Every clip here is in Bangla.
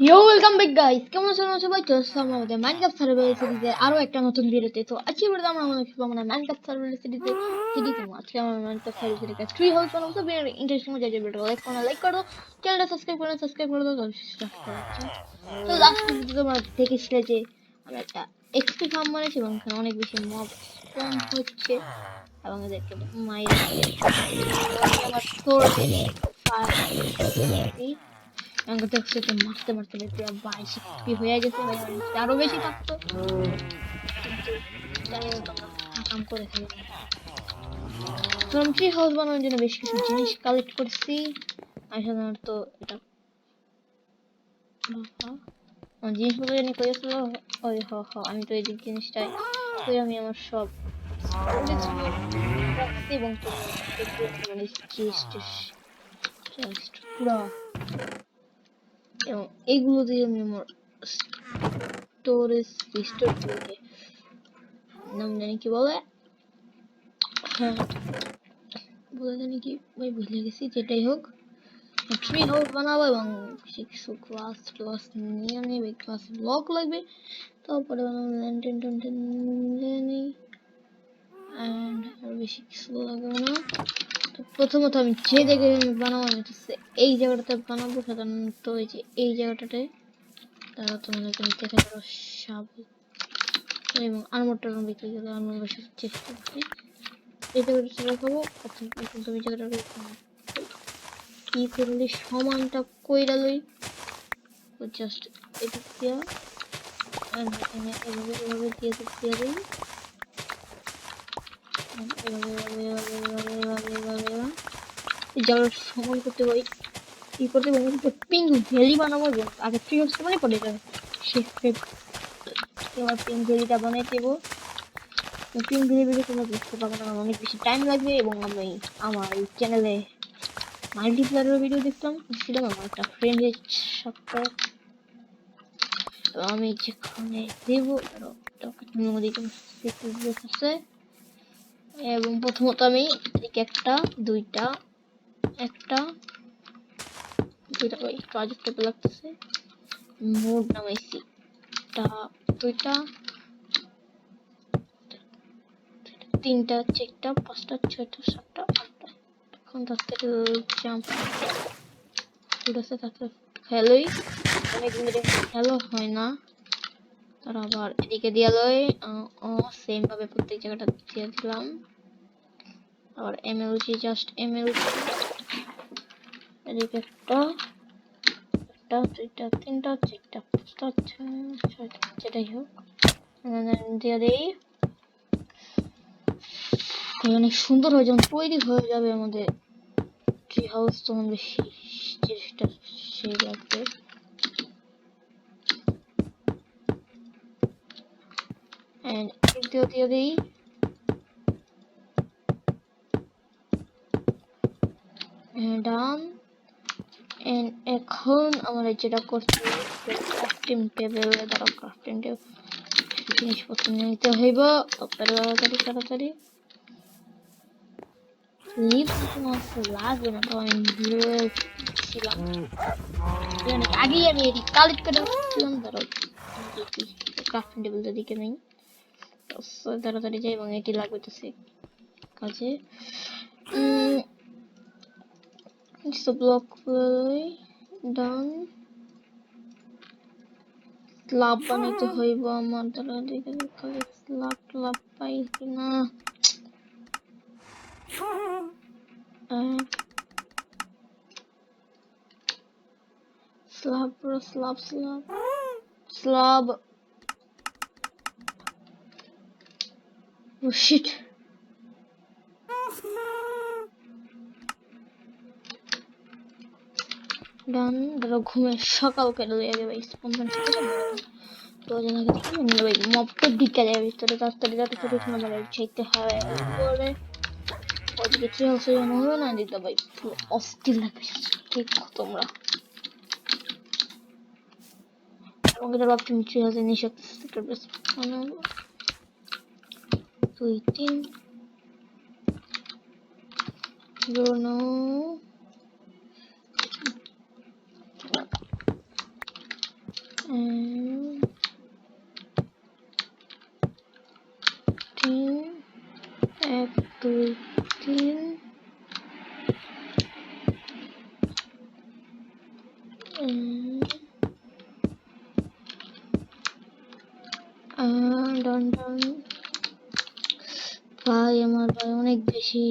ইয়ো ওয়েলকাম ব্যাক গাইস, কেমন আছেন সবাই? তো আমরা আমাদের মাইনক্রাফট সার্ভাইভাল সিরিজের আরো একটা নতুন ভিডিওতে। তো আজকে ভিডিওতে আমরা আমাদের মাইনক্রাফট সার্ভাইভাল সিরিজে আজকে আমরা মাইনক্রাফট সার্ভাইভাল সিরিজে ট্রি হাউস বানাবো। তো ভিডিও ইন্টারেস্টিং হয়ে যাবে, ভিডিও লাইক করো, চ্যানেলটা সাবস্ক্রাইব করে দাও। তো লাস্ট ভিডিওতে আমরা দেখেছিলাম যে আমরা একটা এক্সপি ফার্ম বানাইছি এবং এখানে অনেক বেশি মব স্পন হচ্ছে এবং এদেরকে মাইরে আমার থ্রোট আমাকে দেখছে তো মারতে মারতে দেখতে ভাই শিখবি হয়ে গেছে ভাই, আরো বেশি থাকতো কিন্তু জানি না তোমরা কাম করে থাকি। তো আমি ট্রি হাউস বানানোর জন্য বেশ কিছু জিনিস কালেক্ট করছি। আমি সাধারণত এটা জিনিসগুলো জানি করেছিল ওই আমি তো এই জিনিসটাই তো আমি আমার সব রাখছি এবং মানে পুরা এবং এইগুলো দিয়ে আমি আমার স্টোরেজ স্টোর থেকে নাম জানি কি বলে, হ্যাঁ বলে জানি কি ভাই ভুলে গেছি। যেটাই হোক ট্রি হাউস বানাবো এবং কিছু ক্লাস নিয়ে নেবে, ক্লাস ব্লক লাগবে, তারপরে জানি এন্ড আর বেশি কিছু লাগবে না। তো প্রথমত আমি যে জায়গায় বানাবো এই জায়গাটাতে বানাবো, সাধারণত ওই যে এই জায়গাটাতে। তারা তোমাদেরকে নিতে থাকো সাবল এবং আর্মারটা বিক্রি করে আর্মার বসার চেষ্টা করছি। এই জায়গাটা রাখাবো প্রথম তুমি জায়গাটা কি করলে সমানটা কইরা লই, জাস্ট এদিক দিয়া এখানে এভাবে এভাবে দিয়ে দিয়ে দিই, এই জায়গাটা সমান করতে হয় ই করতে এবং পিঙ্ক ভ্যালি বানাবো এবং আগে ট্রি হাউস মানে পড়ে যাবে সেই এবার পিঙ্ক ভ্যালিটা বানাই দেবো। পিঙ্ক ভ্যালি ভিডিও তোমরা বুঝতে পারবে না, অনেক বেশি টাইম লাগবে এবং আমি আমার এই চ্যানেলে মাল্টিপ্লেয়ারের ভিডিও দেখতাম, আমার একটা ফ্রেন্ডের সাথে আমি যেখানে দেবো আছে। এবং প্রথমত আমি একটা দুইটা প্রজেক্টে লাগতেছে মোড নামাইছি একটা দুইটা তিনটা চারটা পাঁচটা ছয়টা সাতটা আটটা। এখন থাকতে জাম্প থাকতে খেলোই অনেক খেলো হয় না, তারা আবার এদিকে দিয়ে লয় সেম ভাবে প্রত্যেক জায়গাটা দিয়ে দিলাম। আর এমএলজি জাস্ট এমএলজি এদিকে একটা দুইটা তিনটা চারটা পাঁচটা ছয়টা যেটাই হোক দিয়ে দেই। অনেক সুন্দর হয়ে যখন তৈরি হয়ে যাবে আমাদের ট্রি হাউস তখন বেশি জিনিসটা সেই লাগবে। দিয়ে দিই ডান। এখন আমরা যেটা করছি ক্রাফটিং টেবিল দ্বারা ক্রাফটিং টেবিল জিনিসপত্র নিতে হইব তাড়াতাড়ি লাগবে না, তো আমি ছিলাম আগেই আমি এটি কালেক্ট করে রাখছিলাম। ধরো ক্রাফটিং টেবিলটা দিকে নেই, তাড়াতাড়ি যাই এবং এটি লাগবে তো সে কাজে ব্লক ডান স্ল্যাব বানাইতে হইব আমার দ্বারা। দেখে খালি স্ল্যাব পাই কিনা। স্ল্যাব oh shit ডান ধরো ঘুমে সকাল কেটে যাবে ভাই, স্পন্দন থেকে তো জানা গেছে ভাই মবটা দিকে যাবে ভিতরে তাড়াতাড়ি তোমাদের চাইতে হয় পরে ওদিকে ট্রি হাউসে যেন হবে না দিতে ভাই পুরো অস্থির লাগবে ঠিক তোমরা আমাকে ধরো তুমি ট্রি হাউসে নিয়ে করবে 2 3 no তিন, 1 2 3 ডান ডান। ভাই আমার ভাই অনেক বেশি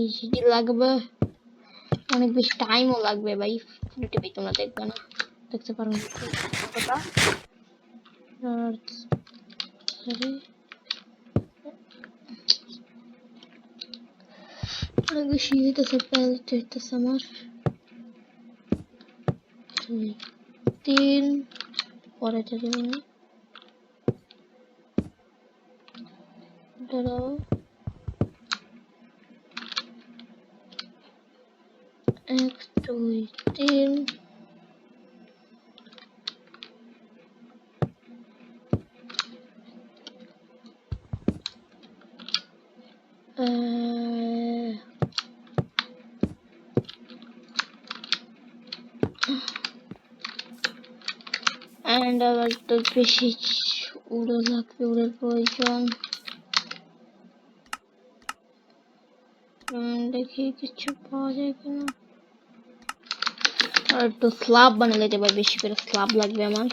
লাগবে, অনেক বেশি টাইমও লাগবে ভাই। টিভি তোমরা দেখবে না, দেখতে পারো না কতটা। অনেক বেশি হইতেছে, প্যালেট হইতেছে আমার। 2 3 পরে থেকে দাঁড়াও, 1 2 3 and আবার একটু বেশি উড়ো লাগবে, উড়ের প্রয়োজন। দেখি কিছু পাওয়া যায় কিনা। আর একটু স্ল্যাব বানালে যাবে, বেশি করে স্ল্যাব লাগবে আমার,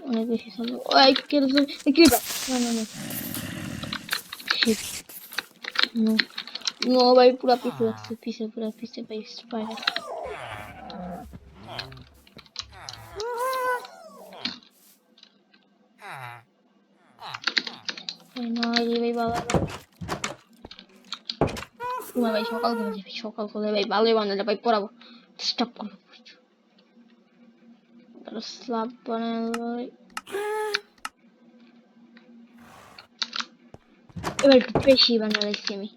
অনেক বেশি স্ল্যাব। ওই কি না না না নো ভাই, পুরা পিছে লাগছে, পিছে পুরা পিছে ভাই। স্পাইডার না রে ভাই, বাবা তোমার ভাই সকাল করে যাবি, সকাল করে ভাই ভালোই বানালে ভাই পড়াবো। স্টপ করো, স্ল্যাব বানালো। এবার একটু বেশি বানাইছি আমি।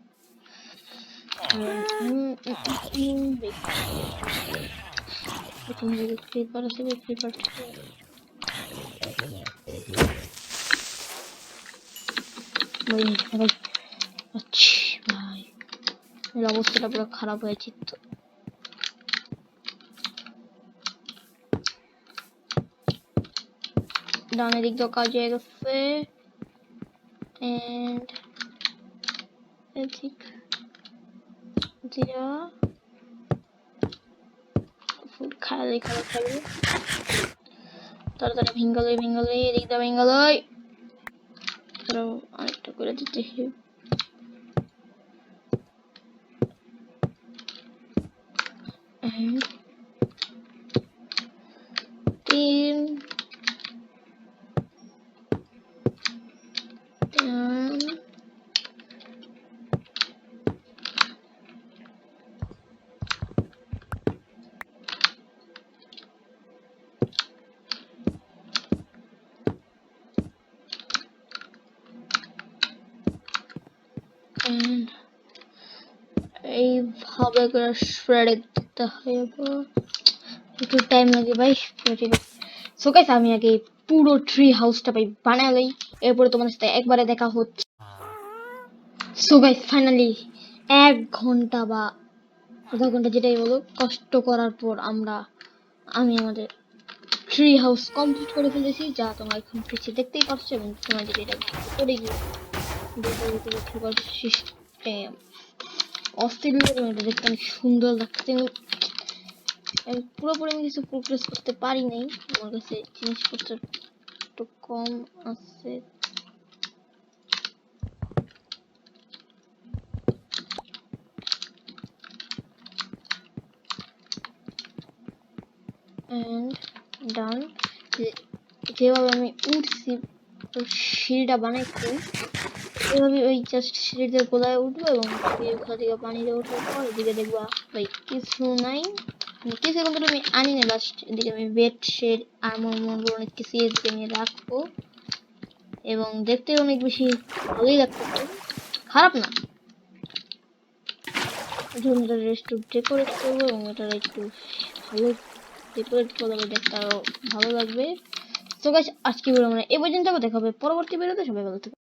ক্রিপার আছে, ক্রিপার ভাই, অবস্থাটা পুরো খারাপ হয়েছে তো। ডানের দিক দিয়ে কাজ হয়ে গেছে, and এদিক দিয়া ফুল খালি খালি খালি তাড়াতাড়ি ভেঙ্গালই ভেঙ্গালই, এদিক দিয়ে ভেঙ্গালই। আরেকটা করে দিতে তিন এইভাবে করে শ্রেড দিতে হবে, একটু টাইম লাগে ভাই। ঠিক আছে, সো গাইস আমি আগে পুরো ট্রি হাউসটা ভাই বানালেই, এরপরে তোমাদের সাথে একবারে দেখা হচ্ছে। সো গাইস ফাইনালি 1 ঘন্টা বা আধা ঘন্টা যেটাই বলো কষ্ট করার পর আমি আমাদের ট্রি হাউস কমপ্লিট করে ফেলেছি, যা তোমরা এখন পিছিয়ে দেখতেই পাচ্ছ। এবং তোমরা যদি এটা করে গিয়ে সিস্টেম অস্থির এটা দেখতে অনেক সুন্দর লাগছে। পুরোপুরি আমি কিছু প্রোগ্রেস করতে পারি নাই, আমার কাছে জিনিসপত্র একটু কম আছে। and done, যেভাবে আমি উঠছি সিঁড়িটা বানাইছি, এভাবে ওই জাস্ট সিঁড়িতে গোলায় উঠবো এবং ওখান থেকে পানিতে ওঠার পর এদিকে দেখবা ভাই কিছু নাই, কিছু কিন্তু আমি আনি না। লাস্ট এদিকে আমি বেড শেড আর্মর অনেক কিছু এদিকে আমি রাখবো এবং দেখতে অনেক বেশি ভালোই লাগতেছে, খারাপ না। এটা একটু ডেকোরেট করবো এবং এটা একটু ভালো ডেকোরেট করলে দেখতে আরো ভালো লাগবে। তো গাইস আজকে ভিডিও মানে এই পর্যন্ত, দেখা হবে পরবর্তী ভিডিওতে। সবাই ভালো থাকবে।